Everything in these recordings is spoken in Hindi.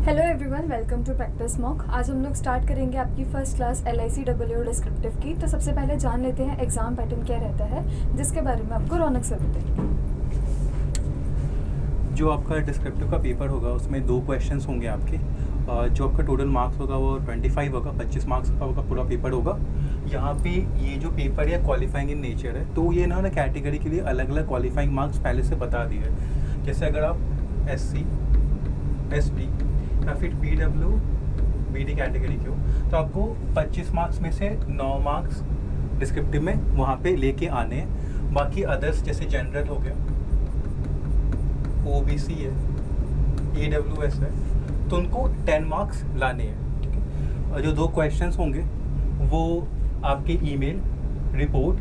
Hello everyone, welcome to practice mock. आज हम लोग स्टार्ट करेंगे आपकी फर्स्ट क्लास LICW डिस्क्रिप्टिव की। तो सबसे पहले जान लेते हैं एग्ज़ाम पैटर्न क्या रहता है, जिसके बारे में आपको रौनक सर बताएंगे। जो आपका डिस्क्रिप्टिव का पेपर होगा उसमें 2 क्वेश्चंस होंगे आपके। जो आपका टोटल मार्क्स होगा वो 25 होगा, 25 मार्क्स का होगा पूरा पेपर होगा। यहाँ पे ये जो पेपर है क्वालिफाइंग इन नेचर है, तो ये ना कैटेगरी के लिए अलग अलग क्वालिफाइंग मार्क्स पहले से बता दिए हैं। जैसे अगर आप SC, ST या फिर PW, BD कैटेगरी के हो तो आपको 25 मार्क्स में से 9 मार्क्स डिस्क्रिप्टिव में वहाँ पे लेके आने हैं। बाकी अदर्स जैसे जनरल हो गया, OBC है, AWS है, तो उनको 10 मार्क्स लाने हैं। ठीक है। और जो 2 क्वेश्चंस होंगे वो आपके ईमेल, रिपोर्ट,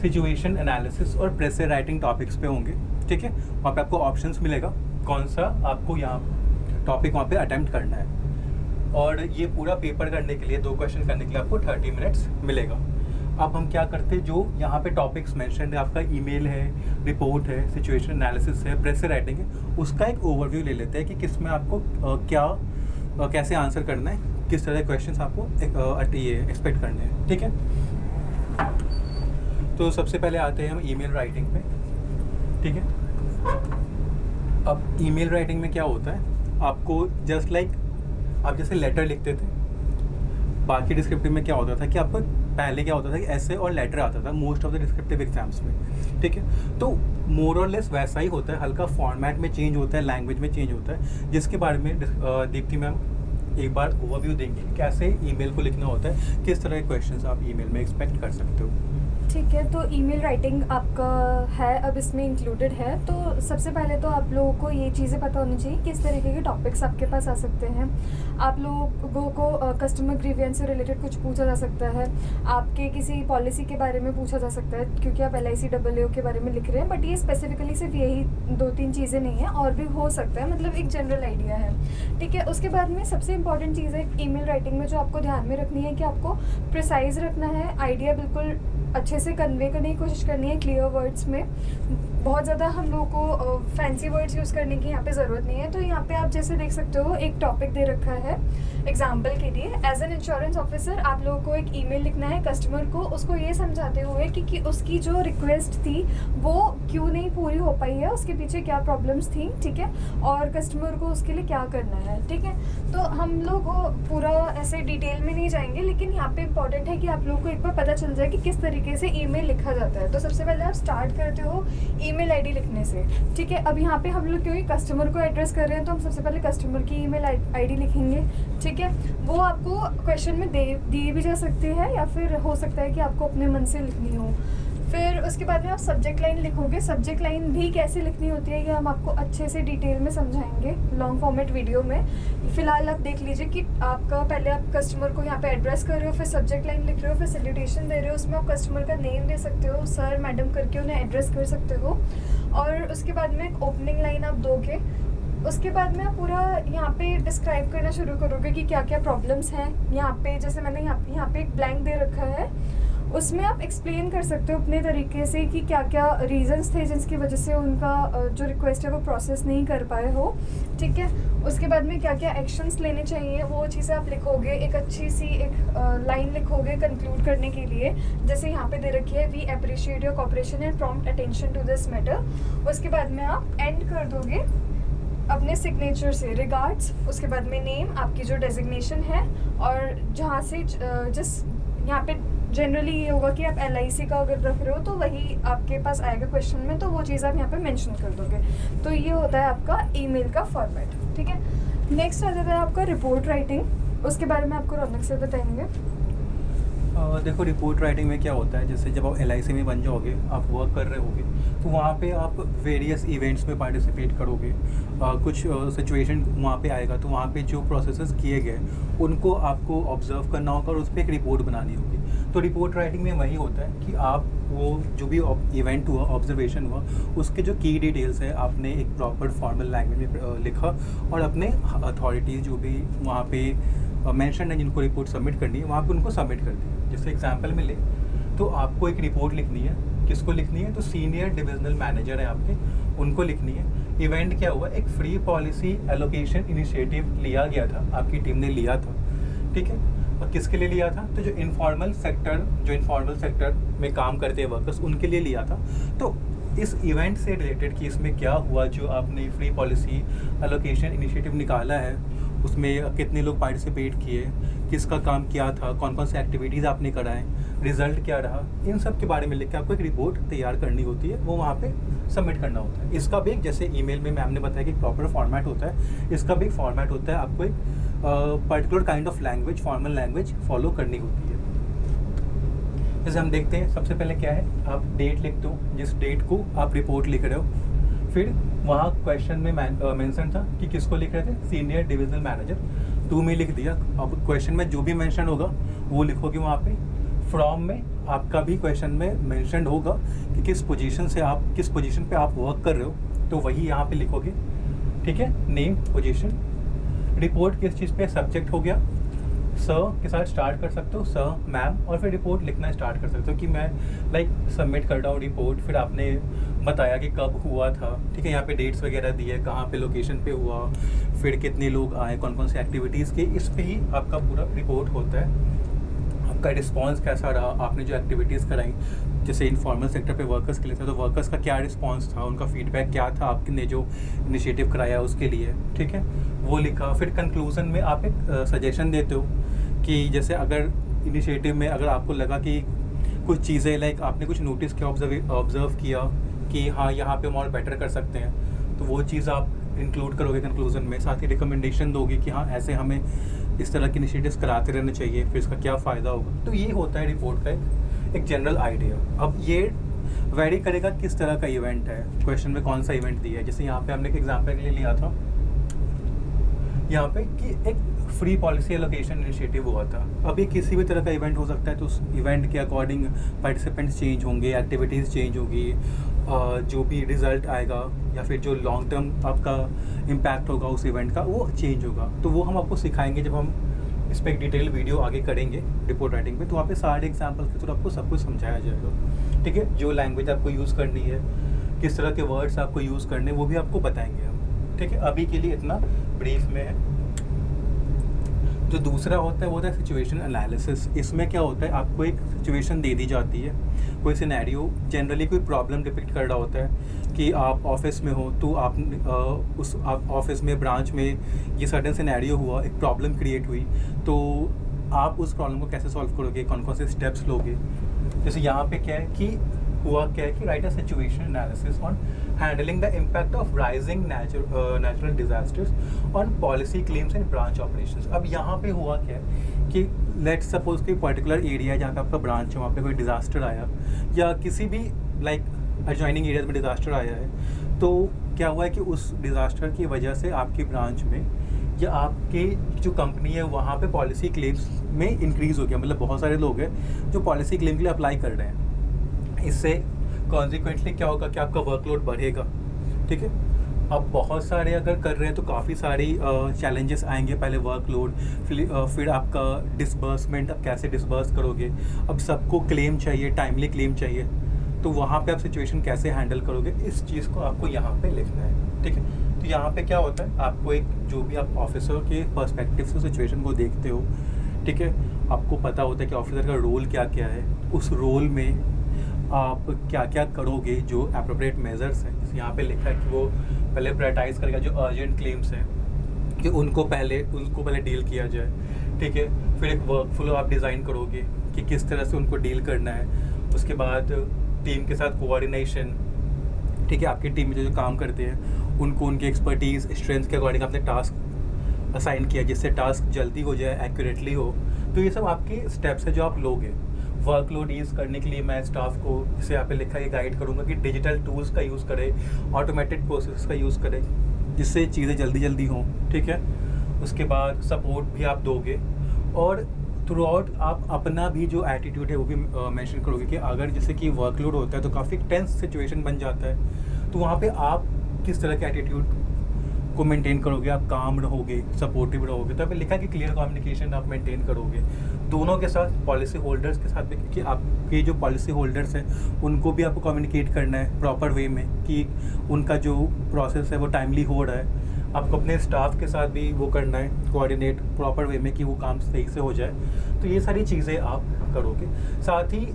सिचुएशन एनालिसिस और प्रेशर राइटिंग टॉपिक्स पे होंगे। ठीक है। वहाँ पे आपको ऑप्शंस मिलेगा कौन सा आपको यहाँ टॉपिक वहाँ पे अटेम्प्ट करना है। और ये पूरा पेपर करने के लिए 2 क्वेश्चन करने के लिए आपको 30 मिनट्स मिलेगा। अब हम क्या करते हैं, जो यहाँ पे टॉपिक्स मेंशन है, आपका ईमेल है, रिपोर्ट है, सिचुएशन एनालिसिस है, प्रेशर राइटिंग है, उसका एक ओवरव्यू ले लेते हैं कि किस में आपको कैसे आंसर करना है, किस तरह के क्वेश्चंस आपको ये एक्सपेक्ट करने हैं। ठीक है। तो सबसे पहले आते हैं हम ईमेल राइटिंग पे। ठीक है। अब ईमेल राइटिंग में क्या होता है, आपको जस्ट लाइक आप जैसे लेटर लिखते थे, बाकी डिस्क्रिप्टिव में क्या होता था कि आपको पहले क्या होता था कि ऐसे और लेटर आता था most of the descriptive exams में। ठीक है। तो मोर और लेस वैसा ही होता है, हल्का फॉर्मेट में चेंज होता है, लैंग्वेज में चेंज होता है, जिसके बारे में दीप्ति मैम एक बार ओवरव्यू देंगे कैसे ईमेल को लिखना होता है, किस तरह के क्वेश्चंस आप ईमेल में एक्सपेक्ट कर सकते हो। ठीक है, तो ईमेल राइटिंग आपका है अब इसमें इंक्लूडेड है। तो सबसे पहले तो आप लोगों को ये चीज़ें पता होनी चाहिए किस तरीके के टॉपिक्स आपके पास आ सकते हैं। आप लोगों को कस्टमर ग्रीवियंस से रिलेटेड कुछ पूछा जा सकता है, आपके किसी पॉलिसी के बारे में पूछा जा सकता है, क्योंकि आप LICW के बारे में लिख रहे हैं। बट ये स्पेसिफिकली सिर्फ यही 2-3 चीज़ें नहीं हैं, और भी हो सकता है, मतलब एक जनरल आइडिया है। ठीक है। उसके बाद में सबसे इंपॉर्टेंट चीज़ है ईमेल राइटिंग में जो आपको ध्यान में रखनी है कि आपको प्रिसाइज रखना है, आइडिया बिल्कुल अच्छे से कन्वे करने की कोशिश करनी है, क्लियर वर्ड्स में। बहुत ज़्यादा हम लोगों को फैंसी वर्ड्स यूज़ करने की यहाँ पे ज़रूरत नहीं है। तो यहाँ पे आप जैसे देख सकते हो एक टॉपिक दे रखा है एग्जाम्पल के लिए, एज एन इंश्योरेंस ऑफिसर आप लोगों को एक ईमेल लिखना है कस्टमर को, उसको ये समझाते हुए कि उसकी जो रिक्वेस्ट थी वो क्यों नहीं पूरी हो पाई है, उसके पीछे क्या प्रॉब्लम्स थी। ठीक है। और कस्टमर को उसके लिए क्या करना है। ठीक है। तो हम लोग पूरा ऐसे डिटेल में नहीं जाएंगे, लेकिन यहाँ पे इम्पॉर्टेंट है कि आप लोगों को एक बार पता चल जाए कि किस तरीके से ईमेल लिखा जाता है। तो सबसे पहले आप स्टार्ट करते हो ईमेल आईडी लिखने से। ठीक है। अब यहाँ पे हम लोग क्योंकि कस्टमर को एड्रेस कर रहे हैं, तो हम सबसे पहले कस्टमर की ईमेल आईडी लिखेंगे। ठीक है। वो आपको क्वेश्चन में दी भी जा सकती है, या फिर हो सकता है कि आपको अपने मन से लिखनी हो। फिर उसके बाद में आप सब्जेक्ट लाइन लिखोगे। सब्जेक्ट लाइन भी कैसे लिखनी होती है ये हम आपको अच्छे से डिटेल में समझाएंगे लॉन्ग फॉर्मेट वीडियो में। फिलहाल आप देख लीजिए कि आपका पहले आप कस्टमर को यहाँ पे एड्रेस कर रहे हो, फिर सब्जेक्ट लाइन लिख रहे हो, फिर सैल्यूटेशन दे रहे हो, उसमें आप कस्टमर का नेम दे सकते हो, सर मैडम करके उन्हें एड्रेस कर सकते हो। और उसके बाद में एक ओपनिंग लाइन आप दोगे। उसके बाद में आप पूरा यहाँ पे डिस्क्राइब करना शुरू करोगे कि क्या क्या प्रॉब्लम्स हैं। यहाँ पे जैसे मैंने यहाँ पे एक ब्लैंक दे रखा है, उसमें आप एक्सप्लेन कर सकते हो अपने तरीके से कि क्या क्या रीजंस थे जिसकी वजह से उनका जो रिक्वेस्ट है वो प्रोसेस नहीं कर पाए हो। ठीक है। उसके बाद में क्या क्या एक्शंस लेने चाहिए वो चीज़ें आप लिखोगे, एक अच्छी सी एक लाइन लिखोगे कंक्लूड करने के लिए, जैसे यहाँ पे दे रखी है, we appreciate your cooperation and prompt attention to this matter. उसके बाद में आप एंड कर दोगे अपने सिग्नेचर से, रिगार्ड्स। उसके बाद में नेम, आपकी जो डेजिग्नेशन है, और जहाँ से जिस यहाँ पे जनरली ये होगा कि आप LIC का अगर रख रहे हो तो वही आपके पास आएगा क्वेश्चन में, तो वो चीज़ आप यहाँ पे मेंशन कर दोगे। तो ये होता है आपका ईमेल का फॉर्मेट। ठीक है। नेक्स्ट आ जाता है आपका रिपोर्ट राइटिंग। उसके बारे में आपको रौनक से बताएंगे। देखो, रिपोर्ट राइटिंग में क्या होता है, जैसे जब आप LIC में बन जाओगे, आप वर्क कर रहे होगे, तो वहाँ पे आप वेरियस इवेंट्स में पार्टिसिपेट करोगे। कुछ सिचुएशन वहाँ पे आएगा, तो वहाँ पे जो प्रोसेसेस किए गए उनको आपको ऑब्जर्व करना होगा और उस पर एक रिपोर्ट बनानी होगी। तो रिपोर्ट राइटिंग में वही होता है कि आप वो जो भी इवेंट हुआ, ऑब्जर्वेशन हुआ, उसके जो की डिटेल्स है आपने एक प्रॉपर फॉर्मल लैंग्वेज में लिखा, और अपने अथॉरिटीज़ जो भी वहाँ पे मेंशन है जिनको रिपोर्ट सबमिट करनी है, वहाँ पे उनको सबमिट कर दी। जैसे एग्जांपल में ले तो आपको एक रिपोर्ट लिखनी है, किसको लिखनी है, तो सीनियर डिविजनल मैनेजर है आपके, उनको लिखनी है इवेंट क्या हुआ, एक फ्री पॉलिसी एलोकेशन इनिशिएटिव लिया गया था, आपकी टीम ने लिया था, ठीक है। और किसके लिए लिया था, तो जो इनफॉर्मल सेक्टर में काम करते हैं वर्कर्स, उनके लिए लिया था। तो इस इवेंट से रिलेटेड कि इसमें क्या हुआ, जो आपने फ्री पॉलिसी एलोकेशन इनिशिएटिव निकाला है, उसमें कितने लोग पार्टिसिपेट किए, किसका काम क्या था, कौन कौन से एक्टिविटीज़ आपने कराएं, रिजल्ट क्या रहा, इन सब के बारे में लिख के आपको एक रिपोर्ट तैयार करनी होती है, वो वहाँ पे सबमिट करना होता है। इसका भी एक, जैसे ईमेल में मैम ने बताया कि प्रॉपर फॉर्मेट होता है, इसका भी एक फॉर्मेट होता है, आपको एक particular kind of language, formal language follow करनी होती है। जैसे हम देखते हैं, सबसे पहले क्या है, आप डेट लिखते हो, जिस डेट को आप रिपोर्ट लिख रहे हो। फिर वहाँ क्वेश्चन में मेंशन था कि किसको लिख रहे थे, सीनियर डिविजनल मैनेजर, टू में लिख दिया। अब क्वेश्चन में जो भी मेंशन होगा वो लिखोगे वहाँ पे। फ्रॉम में आपका भी क्वेश्चन में मेंशन होगा कि किस पोजीशन पे आप वर्क कर रहे हो, तो वही यहाँ पे लिखोगे, ठीक है। नेम, पोजीशन, रिपोर्ट किस चीज़ पे, सब्जेक्ट हो गया, सर के साथ स्टार्ट कर सकते हो, सर, मैम, और फिर रिपोर्ट लिखना स्टार्ट कर सकते हो कि मैं सबमिट कर रहा हूँ रिपोर्ट। फिर आपने बताया कि कब हुआ था, ठीक है, यहाँ पे डेट्स वगैरह दी है, कहाँ पे लोकेशन पे हुआ, फिर कितने लोग आए, कौन कौन से एक्टिविटीज़ के, इस पे ही आपका पूरा रिपोर्ट होता है। आपका रिस्पांस कैसा रहा, आपने जो एक्टिविटीज़ कराई, जैसे इनफॉर्मल सेक्टर पे वर्कर्स के लिए था, तो वर्कर्स का क्या रिस्पांस था, उनका फीडबैक क्या था, आपने जो इनिशिएटिव कराया उसके लिए, ठीक है, वो लिखा। फिर कंक्लूजन में आप एक सजेशन देते हो कि जैसे अगर इनिशिएटिव में अगर आपको लगा कि कुछ चीज़ें आपने कुछ नोटिस किया, ऑब्जर्व किया कि हाँ यहाँ पे हम और बेटर कर सकते हैं, तो वो चीज़ आप इंक्लूड करोगे कंक्लूजन में। साथ ही रिकमेंडेशन दोगे कि हाँ ऐसे हमें इस तरह के इनिशिएटिव्स कराते रहने चाहिए, फिर इसका क्या फ़ायदा होगा। तो ये होता है रिपोर्ट का एक जनरल आइडिया। अब ये वेरी करेगा किस तरह का इवेंट है, क्वेश्चन में कौन सा इवेंट दिया है। जैसे यहाँ पे हमने एक एग्जाम्पल के लिए लिया था यहाँ पे कि एक फ्री पॉलिसी एलोकेशन इनिशिएटिव हुआ था। अभी किसी भी तरह का इवेंट हो सकता है, तो उस इवेंट के अकॉर्डिंग पार्टिसिपेंट्स चेंज होंगे, एक्टिविटीज़ चेंज होगी, जो भी रिज़ल्ट आएगा या फिर जो लॉन्ग टर्म आपका इम्पैक्ट होगा उस इवेंट का, वो चेंज होगा। तो वो हम आपको सिखाएंगे जब हम इस पर एक डिटेल वीडियो आगे करेंगे रिपोर्ट राइटिंग पे, तो वहाँ पे सारे एग्जाम्पल के थ्रू आपको सब कुछ समझाया जाएगा, ठीक है। जो लैंग्वेज आपको यूज़ करनी है, किस तरह के वर्ड्स आपको यूज़ करने, वो भी आपको बताएंगे हम, ठीक है। अभी के लिए इतना ब्रीफ में है। जो दूसरा होता है वो होता है सिचुएशन एनालिसिस। इसमें क्या होता है, आपको एक सिचुएशन दे दी जाती है, कोई सिनेरियो, जनरली कोई प्रॉब्लम डिपिक्ट कर रहा होता है कि आप ऑफिस में हो, तो आप उस ऑफिस में, ब्रांच में ये सर्टेन सिनेरियो हुआ, एक प्रॉब्लम क्रिएट हुई, तो आप उस प्रॉब्लम को कैसे सॉल्व करोगे, कौन कौन से स्टेप्स लोगे। जैसे यहाँ पे क्या है कि हुआ क्या है कि right a situation analysis on handling the impact of rising natural disasters on policy claims and branch operations. अब यहाँ पे हुआ क्या है कि लेट्स सपोज कि पर्टिकुलर एरिया जहाँ पे आपका ब्रांच है, वहाँ पे कोई डिज़ास्टर आया, या किसी भी एडजॉइनिंग एरियाज में डिज़ास्टर आया है, तो क्या हुआ है कि उस डिज़ास्टर की वजह से आपकी ब्रांच में या आपके जो कंपनी है वहाँ पे पॉलिसी क्लेम्स में इंक्रीज़ हो गया। मतलब बहुत सारे लोग हैं जो पॉलिसी क्लेम के लिए अप्लाई कर रहे हैं। इससे कॉन्सिक्वेंटली क्या होगा कि आपका वर्कलोड बढ़ेगा, ठीक है। अब बहुत सारे अगर कर रहे हैं तो काफ़ी सारी चैलेंजेस आएंगे। पहले वर्कलोड, फिर आपका डिसबर्समेंट, अब कैसे डिसबर्स करोगे, अब सबको क्लेम चाहिए, टाइमली क्लेम चाहिए, तो वहाँ पे आप सिचुएशन कैसे हैंडल करोगे, इस चीज़ को आपको यहाँ पे लिखना है, ठीक है। तो यहाँ पे क्या होता है, आपको एक जो भी आप ऑफिसर के पर्सपेक्टिव से सिचुएशन को देखते हो, ठीक है, आपको पता होता है कि ऑफिसर का रोल क्या क्या है, उस रोल में आप क्या क्या करोगे, जो एप्रोप्रिएट मेजर्स हैं। जैसे यहाँ पे लिखा है कि वो पहले प्रायोरिटाइज करेगा जो अर्जेंट क्लेम्स हैं, कि उनको पहले डील किया जाए, ठीक है। फिर एक वर्क फ्लो आप डिज़ाइन करोगे कि किस तरह से उनको डील करना है। उसके बाद टीम के साथ कोऑर्डिनेशन, ठीक है, आपकी टीम में जो काम करते हैं उनको उनकी एक्सपर्टीज़, स्ट्रेंथ के अकॉर्डिंग आपने टास्क असाइन किया जिससे टास्क जल्दी हो जाए, एक्यूरेटली हो। तो ये सब आपके स्टेप्स है जो आप लोगे। वर्कलोड ईज़ करने के लिए मैं स्टाफ को, जैसे यहाँ पे लिखा है, गाइड करूँगा कि डिजिटल टूल्स का यूज़ करें, ऑटोमेटेड प्रोसेस का यूज़ करें, जिससे चीज़ें जल्दी हों, ठीक है। उसके बाद सपोर्ट भी आप दोगे, और थ्रू आउट आप अपना भी जो एटीट्यूड है वो भी मेंशन करोगे कि अगर जैसे कि वर्कलोड होता है तो काफ़ी टेंस सिचुएशन बन जाता है, तो वहाँ पे आप किस तरह के एटीट्यूड को मेंटेन करोगे, आप काम रहोगे, सपोर्टिव रहोगे, तो अभी लिखा है कि क्लियर कम्युनिकेशन आप मेंटेन करोगे दोनों के साथ, पॉलिसी होल्डर्स के साथ भी, क्योंकि आपके जो पॉलिसी होल्डर्स हैं उनको भी आपको कम्युनिकेट करना है प्रॉपर वे में कि उनका जो प्रोसेस है वो टाइमली हो रहा है। आपको अपने स्टाफ के साथ भी वो करना है कोऑर्डिनेट प्रॉपर वे में कि वो काम सही से हो जाए। तो ये सारी चीज़ें आप करोगे। साथ ही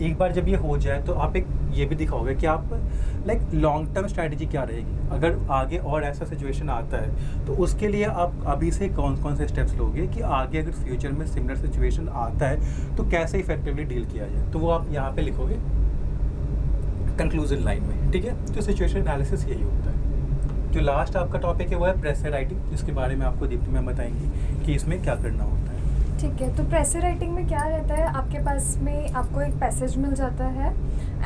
एक बार जब ये हो जाए तो आप एक ये भी दिखाओगे कि आप लाइक लॉन्ग टर्म स्ट्रैटेजी क्या रहेगी, अगर आगे और ऐसा सिचुएशन आता है तो उसके लिए आप अभी से कौन कौन से स्टेप्स लोगे कि आगे अगर फ्यूचर में सिमिलर सिचुएशन आता है तो कैसे इफेक्टिवली डील किया जाए। तो वो आप यहाँ पे लिखोगे कंक्लूजन लाइन में, ठीक है। तो सिचुएशन एनालिसिस यही होता है। जो लास्ट आपका टॉपिक है वो है प्रेशर राइटिंग, जिसके बारे में आपको दीप्ति मैम बताएंगी कि इसमें क्या करना होता है। ठीक है, तो प्रेशर राइटिंग में क्या रहता है, आपके पास में आपको एक पैसेज मिल जाता है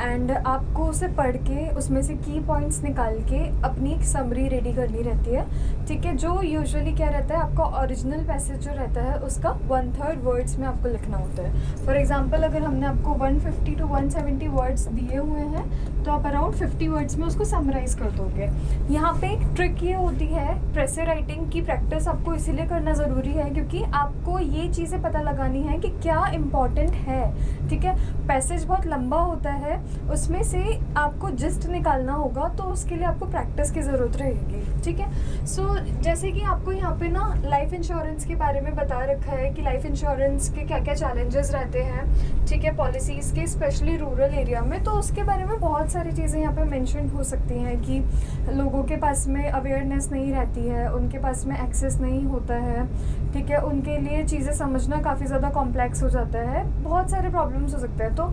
एंड आपको उसे पढ़ के उसमें से की पॉइंट्स निकाल के अपनी एक समरी रेडी करनी रहती है। ठीक है, जो यूजुअली क्या रहता है, आपका ओरिजिनल पैसेज जो रहता है उसका 1/3 वर्ड्स में आपको लिखना होता है। फॉर एग्जांपल अगर हमने आपको 150 to 170 वर्ड्स दिए हुए हैं तो आप अराउंड 50 वर्ड्स में उसको समराइज़ कर दोगे। यहाँ पे एक ट्रिक ये होती है, प्रेशर राइटिंग की प्रैक्टिस आपको इसीलिए करना ज़रूरी है क्योंकि आपको ये चीज़ें पता लगानी है कि क्या इम्पॉर्टेंट है। ठीक है, पैसेज बहुत लंबा होता है, उसमें से आपको जिस्ट निकालना होगा, तो उसके लिए आपको प्रैक्टिस की ज़रूरत रहेगी। ठीक है, सो जैसे कि आपको यहाँ पे ना लाइफ इंश्योरेंस के बारे में बता रखा है कि लाइफ इंश्योरेंस के क्या क्या चैलेंजेस रहते हैं, ठीक है, पॉलिसीज़ के, स्पेशली रूरल एरिया में। तो उसके बारे में बहुत सारी चीज़ें यहाँ पे मेंशन हो सकती हैं कि लोगों के पास में अवेयरनेस नहीं रहती है, उनके पास में एक्सेस नहीं होता है। ठीक है, उनके लिए चीज़ें समझना काफ़ी ज़्यादा कॉम्प्लेक्स हो जाता है, बहुत सारे प्रॉब्लम्स हो सकते हैं। तो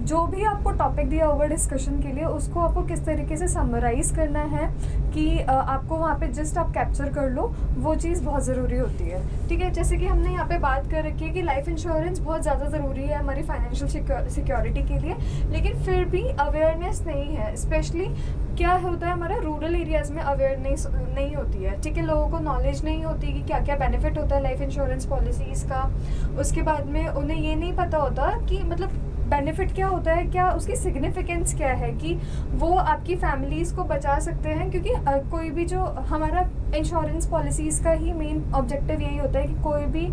जो भी आपको टॉपिक दिया होगा डिस्कशन के लिए, उसको आपको किस तरीके से समराइज़ करना है कि आपको वहाँ पे जस्ट आप कैप्चर कर लो, वो चीज़ बहुत ज़रूरी होती है। ठीक है, जैसे कि हमने यहाँ पे बात कर रखी है कि लाइफ इंश्योरेंस बहुत ज़्यादा ज़रूरी है हमारी फाइनेंशियल सिक्योरिटी के लिए, लेकिन फिर भी अवेयरनेस नहीं है। स्पेशली क्या होता है, हमारा रूरल एरियाज़ में अवेयरनेस नहीं होती है। ठीक है, लोगों को नॉलेज नहीं होती कि क्या क्या बेनिफिट होता है लाइफ इंश्योरेंस पॉलिसीज़ का। उसके बाद में उन्हें ये नहीं पता होता कि मतलब बेनिफिट क्या होता है, क्या उसकी सिग्निफिकेंस क्या है, कि वो आपकी फैमिलीज़ को बचा सकते हैं। क्योंकि कोई भी जो हमारा इंश्योरेंस पॉलिसीज़ का ही मेन ऑब्जेक्टिव यही होता है कि कोई भी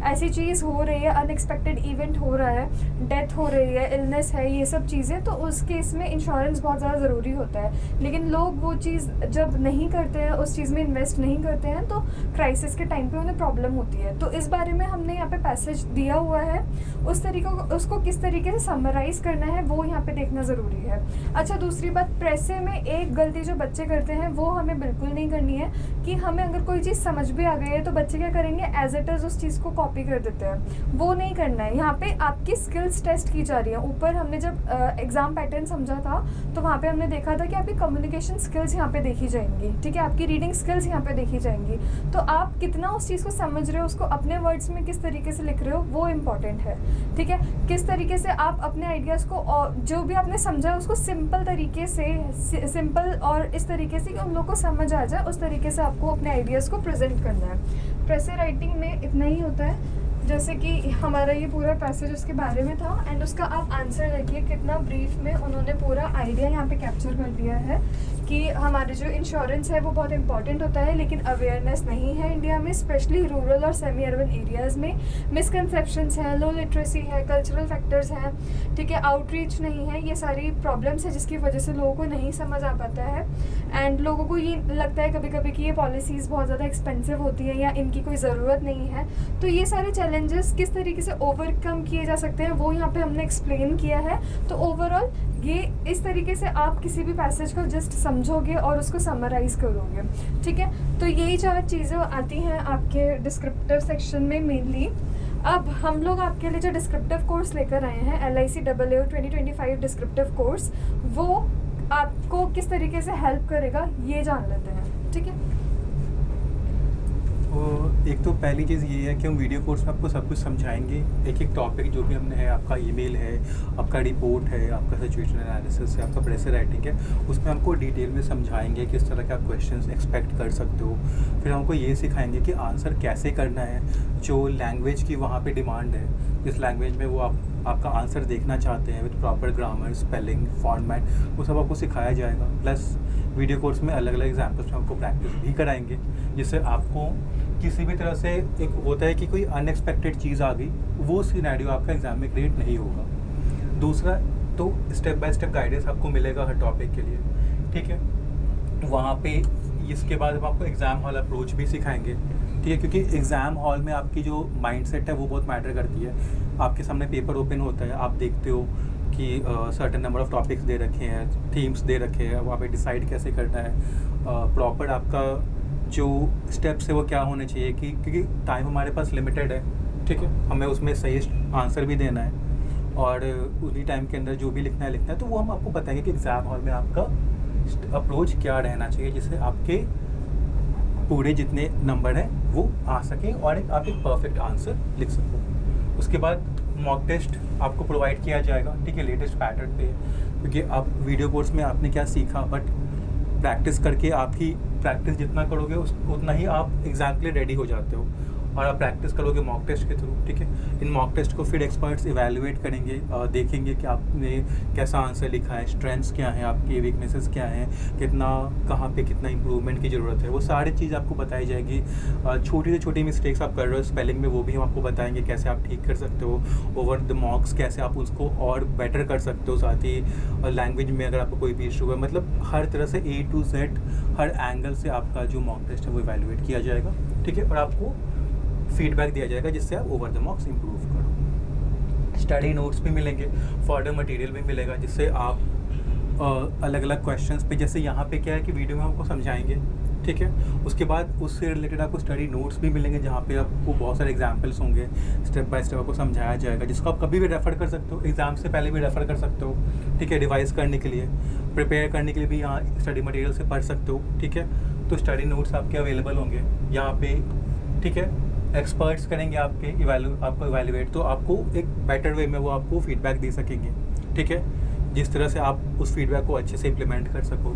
ऐसी चीज़ हो रही है, अनएक्सपेक्टेड इवेंट हो रहा है, डेथ हो रही है, इलनेस है, ये सब चीज़ें, तो उस केस में इंश्योरेंस बहुत ज़्यादा ज़रूरी होता है। लेकिन लोग वो चीज़ जब नहीं करते हैं, उस चीज़ में इन्वेस्ट नहीं करते हैं, तो क्राइसिस के टाइम पे उन्हें प्रॉब्लम होती है। तो इस बारे में हमने यहाँ पे पैसेज दिया हुआ है, उस तरीक़ों को उसको किस तरीके से समराइज़ करना है वो यहाँ पे देखना ज़रूरी है। अच्छा, दूसरी बात, प्रेसे में एक गलती जो बच्चे करते हैं वो हमें बिल्कुल नहीं करनी है कि हमें अगर कोई चीज़ समझ भी आ गई है तो बच्चे क्या करेंगे, एज इट इज़ उस चीज़ को कॉपी कर देते हैं। वो नहीं करना है। यहाँ पे आपकी स्किल्स टेस्ट की जा रही है। ऊपर हमने जब एग्ज़ाम पैटर्न समझा था तो वहाँ पे हमने देखा था कि आपकी कम्युनिकेशन स्किल्स यहाँ पे देखी जाएंगी। ठीक है, आपकी रीडिंग स्किल्स यहाँ पे देखी जाएंगी। तो आप कितना उस चीज़ को समझ रहे हो, उसको अपने वर्ड्स में किस तरीके से लिख रहे हो, वो इम्पॉर्टेंट है। ठीक है, किस तरीके से आप अपने आइडियाज़ को और जो भी आपने समझा है उसको सिंपल तरीके से, सिंपल और इस तरीके से कि उन लोगों को समझ आ जाए, उस तरीके से आपको अपने आइडियाज़ को प्रेजेंट करना है। प्रेशर राइटिंग में इतना ही होता है, जैसे कि हमारा ये पूरा पैसेज उसके बारे में था एंड उसका आप आंसर देखिए कितना ब्रीफ में उन्होंने पूरा आइडिया यहाँ पे कैप्चर कर दिया है कि हमारे जो इंश्योरेंस है वो बहुत इंपॉर्टेंट होता है, लेकिन अवेयरनेस नहीं है इंडिया में, स्पेशली रूरल और सेमी अर्बन एरियाज़ में। मिसकंसेप्शंस हैं, लो लिटरेसी है, कल्चरल फैक्टर्स हैं, ठीक है, आउटरीच नहीं है, ये सारी प्रॉब्लम्स है जिसकी वजह से लोगों को नहीं समझ आ पाता है। एंड लोगों को ये लगता है कभी कभी कि ये पॉलिसीज़ बहुत ज़्यादा एक्सपेंसिव होती है या इनकी कोई ज़रूरत नहीं है। तो ये सारे चैलेंजेस किस तरीके से ओवरकम किए जा सकते हैं वो यहाँ पे हमने एक्सप्लेन किया है। तो ओवरऑल ये इस तरीके से आप किसी भी पैसेज को जस्ट समझोगे और उसको समराइज़ करोगे। ठीक है, तो यही 4 चीज़ें आती हैं आपके डिस्क्रिप्टिव सेक्शन में मेनली। अब हम लोग आपके लिए जो डिस्क्रिप्टिव कोर्स लेकर आए हैं, LIC AAO 2025 डिस्क्रिप्टिव कोर्स, वो आपको किस तरीके से हेल्प करेगा ये जान लेते हैं। ठीक है, एक तो पहली चीज़ ये है कि हम वीडियो कोर्स में आपको सब कुछ समझाएंगे, एक एक टॉपिक जो भी हमने है, आपका ईमेल है, आपका रिपोर्ट है, आपका सिचुएशन एनालिसिस है, आपका प्रेशर राइटिंग है, उसमें हमको डिटेल में समझाएंगे किस तरह के आप क्वेश्चंस एक्सपेक्ट कर सकते हो। फिर हमको ये सिखाएंगे कि आंसर कैसे करना है, जो लैंग्वेज की वहाँ पे डिमांड है, जिस लैंग्वेज में वो आप आपका आंसर देखना चाहते हैं with proper grammar, spelling, format, वो सब आपको सिखाया जाएगा। प्लस वीडियो कोर्स में अलग अलग एग्जाम्पल्स में आपको प्रैक्टिस भी कराएंगे, जिससे आपको किसी भी तरह से एक होता है कि कोई अनएक्सपेक्टेड चीज़ आ गई, वो सिनेरियो आपका एग्ज़ाम में क्रिएट नहीं होगा। दूसरा तो स्टेप बाय स्टेप गाइडेंस आपको मिलेगा हर टॉपिक के लिए, ठीक है। वहाँ पे इसके बाद हम आपको एग्ज़ाम हॉल अप्रोच भी सिखाएंगे, ठीक है, क्योंकि एग्ज़ाम हॉल में आपकी जो माइंडसेट है वो बहुत मैटर करती है। आपके सामने पेपर ओपन होता है, आप देखते हो कि सर्टेन नंबर ऑफ टॉपिक्स दे रखे हैं, थीम्स दे रखे हैं, वहाँ पे डिसाइड कैसे करना है, प्रॉपर आपका जो स्टेप्स है वो क्या होने चाहिए, कि क्योंकि टाइम हमारे पास लिमिटेड है, ठीक है, हमें उसमें सही आंसर भी देना है और उन्हीं टाइम के अंदर जो भी लिखना है, तो वो हम आपको बताएंगे कि एग्ज़ाम हॉल में आपका अप्रोच क्या रहना चाहिए, जिससे आपके पूरे जितने नंबर हैं वो आ सकें और आप एक परफेक्ट आंसर लिख सको। उसके बाद मॉक टेस्ट आपको प्रोवाइड किया जाएगा, ठीक है, लेटेस्ट पैटर्न पे, क्योंकि आप वीडियो कोर्स में आपने क्या सीखा, बट प्रैक्टिस करके आपकी प्रैक्टिस जितना करोगे उतना ही आप एग्ज़ाम के लिए रेडी हो जाते हो, और आप प्रैक्टिस करोगे मॉक टेस्ट के थ्रू, ठीक है। इन मॉक टेस्ट को फिर एक्सपर्ट्स इवैल्यूएट करेंगे, देखेंगे कि आपने कैसा आंसर लिखा है, स्ट्रेंथ्स क्या हैं आपकी, वीकनेसेस क्या हैं, कितना कहाँ पे कितना इंप्रूवमेंट की ज़रूरत है, वो सारी चीज़ आपको बताई जाएगी। छोटी से छोटी मिस्टेक्स आप कर रहे हो स्पेलिंग में, वो भी हम आपको बताएंगे कैसे आप ठीक कर सकते हो। ओवर द मॉक्स कैसे आप उसको और बेटर कर सकते हो, साथ ही लैंग्वेज में अगर आपको कोई भी इशू है, मतलब हर तरह से A to Z her angle से आपका जो मॉक टेस्ट है वो इवैल्यूएट किया जाएगा, ठीक है, और आपको फीडबैक दिया जाएगा जिससे आप ओवर द मॉक्स इम्प्रूव करो। स्टडी नोट्स भी मिलेंगे, फर्दर मटेरियल भी मिलेगा, जिससे आप अलग अलग क्वेश्चंस पे, जैसे यहाँ पे क्या है कि वीडियो में आपको समझाएंगे, ठीक है, उसके बाद उससे रिलेटेड आपको स्टडी नोट्स भी मिलेंगे, जहाँ पे आपको बहुत सारे एग्जाम्पल्स होंगे, स्टेप बाय स्टेप आपको समझाया जाएगा, जिसको आप कभी भी रेफ़र कर सकते हो, एग्ज़ाम से पहले भी रेफ़र कर सकते हो, ठीक है, रिवाइज़ करने के लिए, प्रिपेयर करने के लिए भी यहाँ स्टडी मटेरियल से पढ़ सकते हो, ठीक है। तो स्टडी नोट्स आपके अवेलेबल होंगे यहाँ पे, ठीक है, एक्सपर्ट्स करेंगे आपको इवैल्यूएट, तो आपको एक बेटर वे में वो आपको फीडबैक दे सकेंगे, ठीक है, जिस तरह से आप उस फीडबैक को अच्छे से इम्प्लीमेंट कर सको,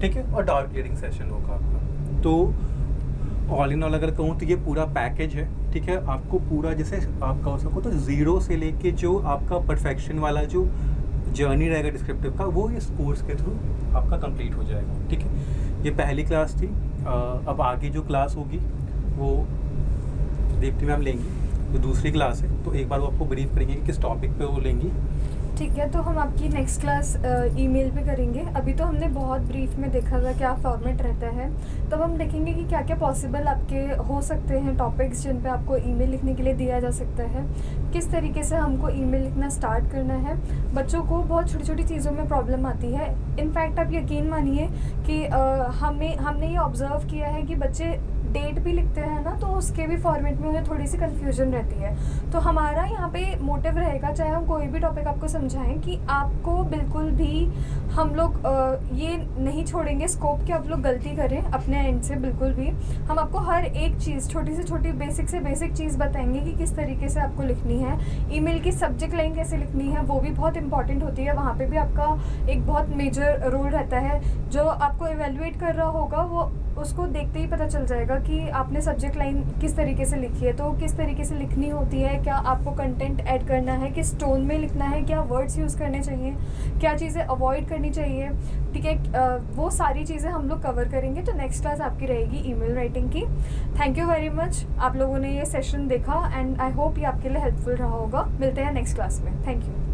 ठीक है, और डाउट क्लियरिंग सेशन होगा आपका। तो ऑल इन ऑल अगर कहूँ तो ये पूरा पैकेज है, ठीक है, आपको पूरा जैसे आप कह सको तो ज़ीरो से लेके जो आपका परफेक्शन वाला जो जर्नी रहेगा डिस्क्रिप्टिव का, वो इस कोर्स के थ्रू आपका कंप्लीट हो जाएगा, ठीक है। ये पहली क्लास थी, अब आगे जो क्लास होगी वो दीप्ति मैम लेंगी, तो दूसरी क्लास है, तो एक बार वो आपको ब्रीफ करेंगे कि किस टॉपिक पे वो लेंगी। ठीक है, तो हम आपकी नेक्स्ट क्लास ईमेल पे करेंगे। अभी तो हमने बहुत ब्रीफ में देखा था क्या फॉर्मेट रहता है, तब हम देखेंगे कि क्या क्या पॉसिबल आपके हो सकते हैं टॉपिक्स जिन पे आपको ईमेल लिखने के लिए दिया जा सकता है, किस तरीके से हमको ईमेल लिखना स्टार्ट करना है। बच्चों को बहुत छोटी छोटी चीज़ों में प्रॉब्लम आती है। इनफैक्ट आप यकीन मानिए कि हमने ये ऑब्ज़र्व किया है कि बच्चे डेट भी लिखते हैं ना, तो उसके भी फॉर्मेट में उन्हें थोड़ी सी कन्फ्यूजन रहती है। तो हमारा यहाँ पे मोटिव रहेगा, चाहे हम कोई भी टॉपिक आपको समझाएं, कि आपको बिल्कुल भी हम लोग ये नहीं छोड़ेंगे स्कोप कि आप लोग गलती करें अपने एंड से, बिल्कुल भी। हम आपको हर एक चीज़, छोटी से छोटी बेसिक से बेसिक चीज़ बताएंगे कि किस तरीके से आपको लिखनी है। ईमेल की सब्जेक्ट लाइन कैसे लिखनी है वो भी बहुत इंपॉर्टेंट होती है, वहाँ पे भी आपका एक बहुत मेजर रोल रहता है। जो आपको इवेल्युएट कर रहा होगा वो उसको देखते ही पता चल जाएगा कि आपने सब्जेक्ट लाइन किस तरीके से लिखी है, तो किस तरीके से लिखनी होती है, क्या आपको कंटेंट ऐड करना है, किस टोन में लिखना है, क्या वर्ड्स यूज़ करने चाहिए, क्या चीज़ें अवॉइड करनी चाहिए, ठीक है। वो सारी चीज़ें हम लोग कवर करेंगे। तो नेक्स्ट क्लास आपकी रहेगी ईमेल राइटिंग की। थैंक यू वेरी मच, आप लोगों ने ये सेशन देखा एंड आई होप ये आपके लिए हेल्पफुल रहा होगा। मिलते हैं नेक्स्ट क्लास में। Thank you.